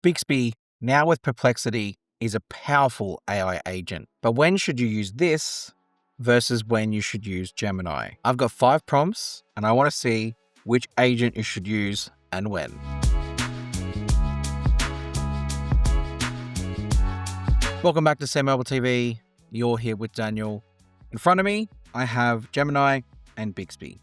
Bixby, now with Perplexity, is a powerful AI agent. But when should you use this versus when you should use Gemini? I've got 5 prompts and I want to see which agent you should use and when. Welcome back to SamMobile TV. You're here with Daniel. In front of me, I have Gemini and Bixby.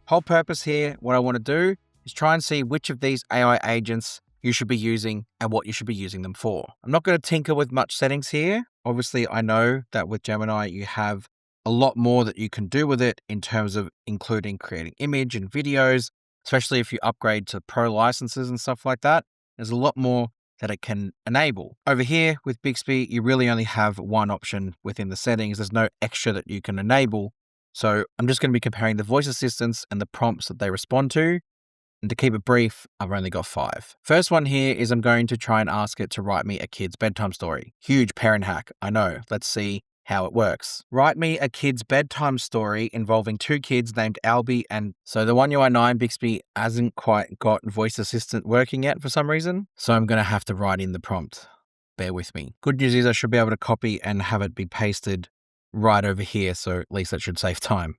Whole purpose here, what I want to do is try and see which of these AI agents you should be using and what you should be using them for. I'm not going to tinker with much settings here. Obviously, I know that with Gemini, you have a lot more that you can do with it in terms of including creating image and videos, especially if you upgrade to pro licenses and stuff like that. There's a lot more that it can enable. Over here with Bixby, you really only have one option within the settings. There's no extra that you can enable. So I'm just going to be comparing the voice assistants and the prompts that they respond to. And to keep it brief, I've only got 5. First one here is I'm going to try and ask it to write me a kid's bedtime story. Huge parent hack, I know. Let's see how it works. Write me a kid's bedtime story involving 2 kids named Albie and... So the One UI 9 Bixby hasn't quite got voice assistant working yet for some reason. So I'm going to have to write in the prompt. Bear with me. Good news is I should be able to copy and have it be pasted right over here. So at least that should save time.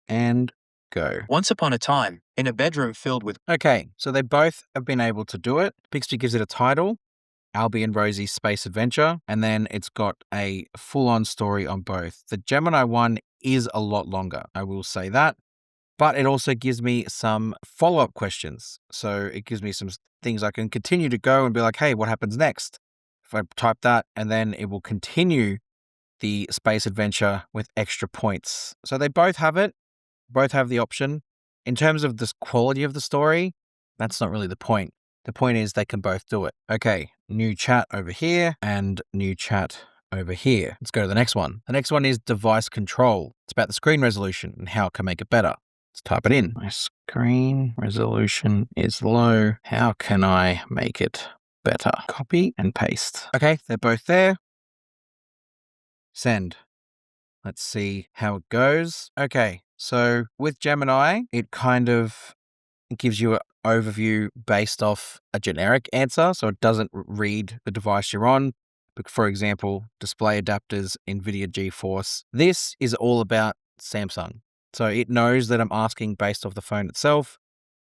And go. Once upon a time, in a bedroom filled with... Okay, so they both have been able to do it. Bixby gives it a title, Albie and Rosie's Space Adventure, and then it's got a full-on story on both. The Gemini one is a lot longer, I will say that, but it also gives me some follow-up questions. So it gives me some things I can continue to go and be like, hey, what happens next? If I type that, and then it will continue the Space Adventure with extra points. So they both have it. Both have the option. In terms of the quality of the story, that's not really the point. The point is they can both do it. Okay, new chat over here and new chat over here. Let's go to the next one. The next one is device control. It's about the screen resolution and how it can make it better. Let's type it in. My screen resolution is low. How can I make it better? Copy and paste. Okay, they're both there. Send. Let's see how it goes. Okay. So with Gemini, it kind of gives you an overview based off a generic answer. So it doesn't read the device you're on. But for example, display adapters, NVIDIA GeForce. This is all about Samsung. So it knows that I'm asking based off the phone itself,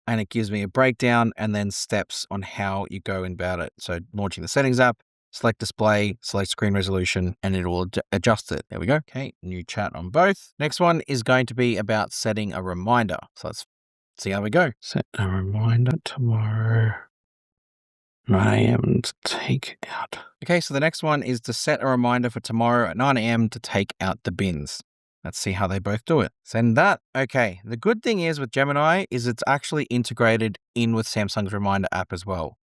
and it gives me a breakdown and then steps on how you go about it. So launching the settings app, select display, select screen resolution, and it will adjust it. There we go. Okay, new chat on both. Next one is going to be about setting a reminder. So let's see how we go. Set a reminder tomorrow, 9 a.m. to take out. Okay, so the next one is to set a reminder for tomorrow at 9 a.m. to take out the bins. Let's see how they both do it. Send that. Okay, the good thing is with Gemini is it's actually integrated in with Samsung's Reminder app as well.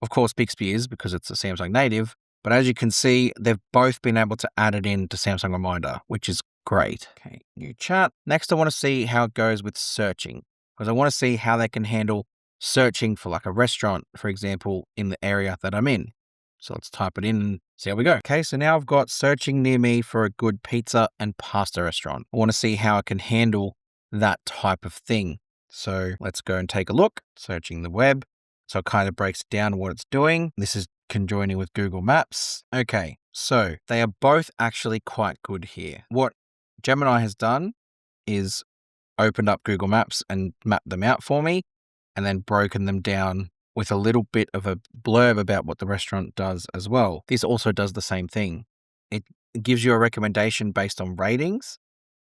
Of course, Bixby is because it's a Samsung native, but as you can see, they've both been able to add it in to Samsung Reminder, which is great. Okay, new chat. Next, I want to see how it goes with searching, because I want to see how they can handle searching for like a restaurant, for example, in the area that I'm in. So let's type it in and see how we go. Okay, so now I've got searching near me for a good pizza and pasta restaurant. I want to see how it can handle that type of thing. So let's go and take a look. Searching the web. So it kind of breaks down what it's doing. This is conjoining with Google Maps. Okay, so they are both actually quite good here. What Gemini has done is opened up Google Maps and mapped them out for me and then broken them down with a little bit of a blurb about what the restaurant does as well. This also does the same thing. It gives you a recommendation based on ratings.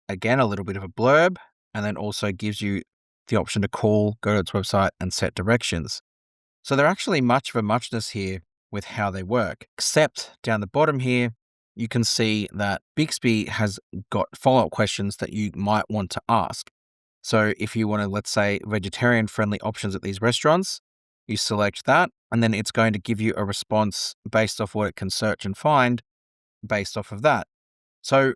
Again, a little bit of a blurb, and then also gives you the option to call, go to its website and set directions. So they're actually much of a muchness here with how they work, except down the bottom here, you can see that Bixby has got follow-up questions that you might want to ask. So if you want to, let's say, vegetarian-friendly options at these restaurants, you select that, and then it's going to give you a response based off what it can search and find based off of that. So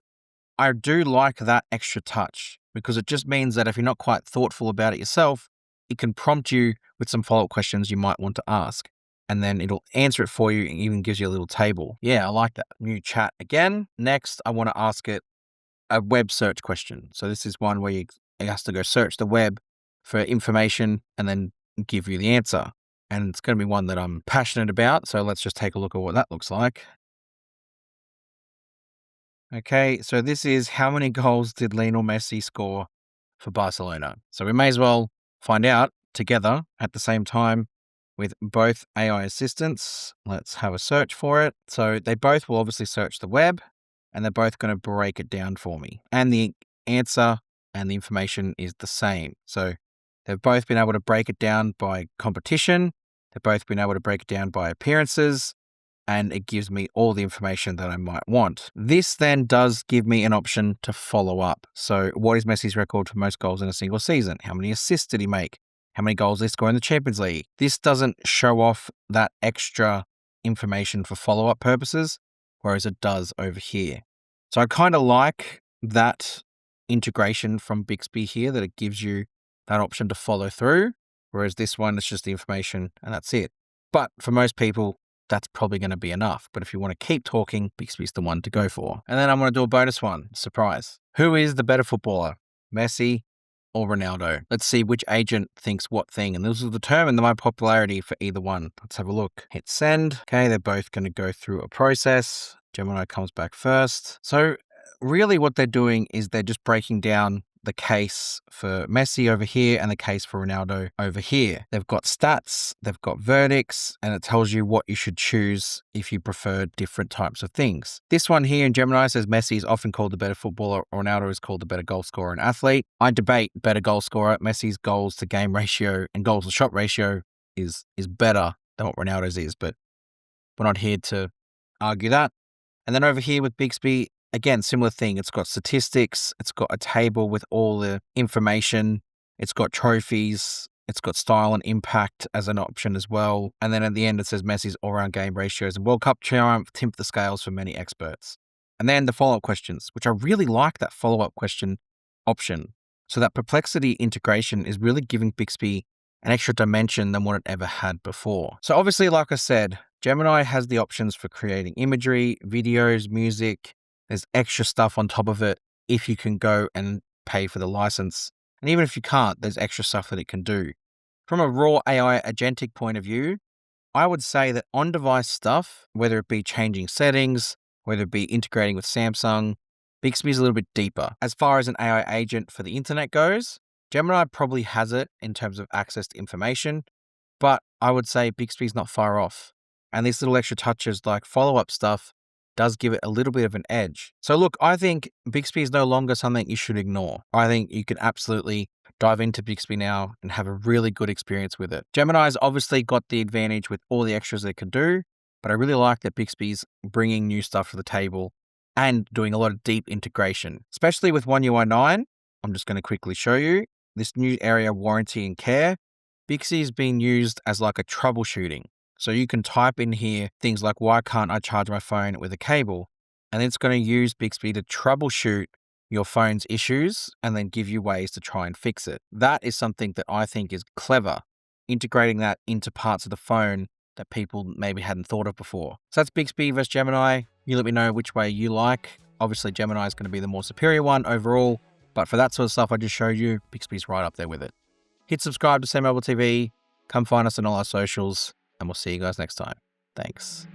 I do like that extra touch because it just means that if you're not quite thoughtful about it yourself, it can prompt you with some follow-up questions you might want to ask. And then it'll answer it for you and even gives you a little table. Yeah, I like that. New chat again. Next, I want to ask it a web search question. So this is one where it has to go search the web for information and then give you the answer. and it's going to be one that I'm passionate about. So let's just take a look at what that looks like. Okay, so this is how many goals did Lionel Messi score for Barcelona? So we may as well find out together at the same time with both AI assistants. Let's have a search for it. So they both will obviously search the web, and they're both going to break it down for me. And the answer and the information is the same. So they've both been able to break it down by competition. They've both been able to break it down by appearances, and it gives me all the information that I might want. This then does give me an option to follow up. So what is Messi's record for most goals in a single season? How many assists did he make? How many goals did he score in the Champions League? This doesn't show off that extra information for follow-up purposes, whereas it does over here. So I kind of like that integration from Bixby here, that it gives you that option to follow through, whereas this one, it's just the information and that's it. But for most people, that's probably going to be enough. But if you want to keep talking, Bixby's the one to go for. And then I'm going to do a bonus one. Surprise. Who is the better footballer, Messi or Ronaldo? Let's see which agent thinks what thing. And this will determine my popularity for either one. Let's have a look. Hit send. Okay, they're both going to go through a process. Gemini comes back first. So really what they're doing is they're just breaking down the case for Messi over here and the case for Ronaldo over here. They've got stats, they've got verdicts, and it tells you what you should choose if you prefer different types of things. This one here in Gemini says Messi is often called the better footballer, or Ronaldo is called the better goal scorer and athlete. I debate better goal scorer. Messi's goals to game ratio and goals to shot ratio is better than what Ronaldo's is, but we're not here to argue that. And then over here with Bixby, again, similar thing. It's got statistics. It's got a table with all the information. It's got trophies. It's got style and impact as an option as well. And then at the end, it says Messi's all-round game ratios and World Cup triumph tipped the scales for many experts. And then the follow-up questions, which I really like that follow-up question option. So that Perplexity integration is really giving Bixby an extra dimension than what it ever had before. So obviously, like I said, Gemini has the options for creating imagery, videos, music. There's extra stuff on top of it if you can go and pay for the license. And even if you can't, there's extra stuff that it can do. From a raw AI agentic point of view, I would say that on-device stuff, whether it be changing settings, whether it be integrating with Samsung, Bixby is a little bit deeper. As far as an AI agent for the internet goes, Gemini probably has it in terms of access to information, but I would say Bixby's not far off. And these little extra touches like follow-up stuff does give it a little bit of an edge. So look, I think Bixby is no longer something you should ignore. I think you can absolutely dive into Bixby now and have a really good experience with it. Gemini's obviously got the advantage with all the extras it can do, but I really like that Bixby's bringing new stuff to the table and doing a lot of deep integration, especially with One UI 9. I'm just going to quickly show you this new area, warranty and care. Bixby is being used as like a troubleshooting. So you can type in here things like, why can't I charge my phone with a cable? And it's going to use Bixby to troubleshoot your phone's issues and then give you ways to try and fix it. That is something that I think is clever, integrating that into parts of the phone that people maybe hadn't thought of before. So that's Bixby versus Gemini. You let me know which way you like. Obviously, Gemini is going to be the more superior one overall, but for that sort of stuff I just showed you, Bixby's right up there with it. Hit subscribe to SamMobile TV. Come find us on all our socials, and we'll see you guys next time. Thanks.